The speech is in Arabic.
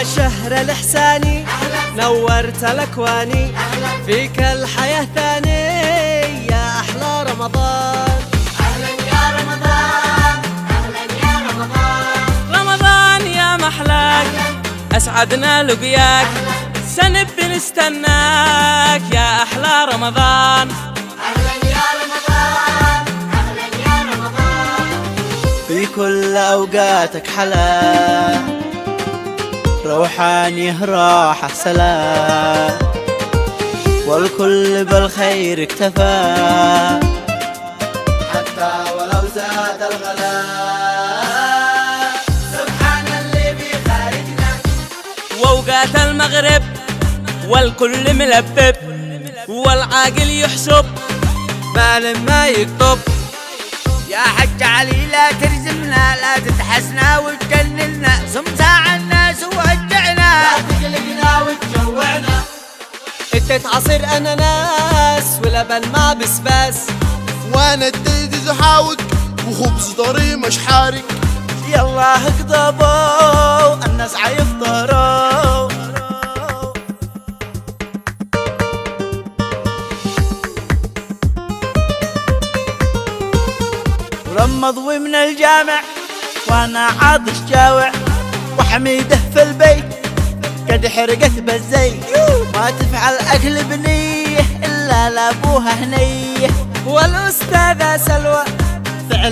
يا شهر الإحساني نورت الأكواني فيك الحياة ثاني يا أحلى رمضان. أهلا يا رمضان أهلا يا رمضان رمضان يا محلاك أسعدنا لقياك سنة بنستناك يا أحلى رمضان. أهلا يا رمضان أهلا يا رمضان في كل أوقاتك حلا روحاني راحة سلام والكل بالخير اكتفى حتى ولو زاد الغلاء. سبحان اللي بخارجنا وأوقات المغرب والكل ملبب والعاقل يحسب مال ما يكتب. يا حج علي لا ترزمنا لا تتحسنا وتجننا صمت عنا ووجعنا لا تقلقنا وتجوعنا. اديت عصير اناناس ولبن مع بسباس وانا اديت زحاوق وخبز طري مش حارق. يلا اقضبوا الناس عيفطروا. ولما ضوي من الجامع وانا عاطش جاوع وحميده في البيت قد حرقت بالزيت ما تفعل اكل بنيه الا لابوها هنيه. والاستاذة سلوى فعل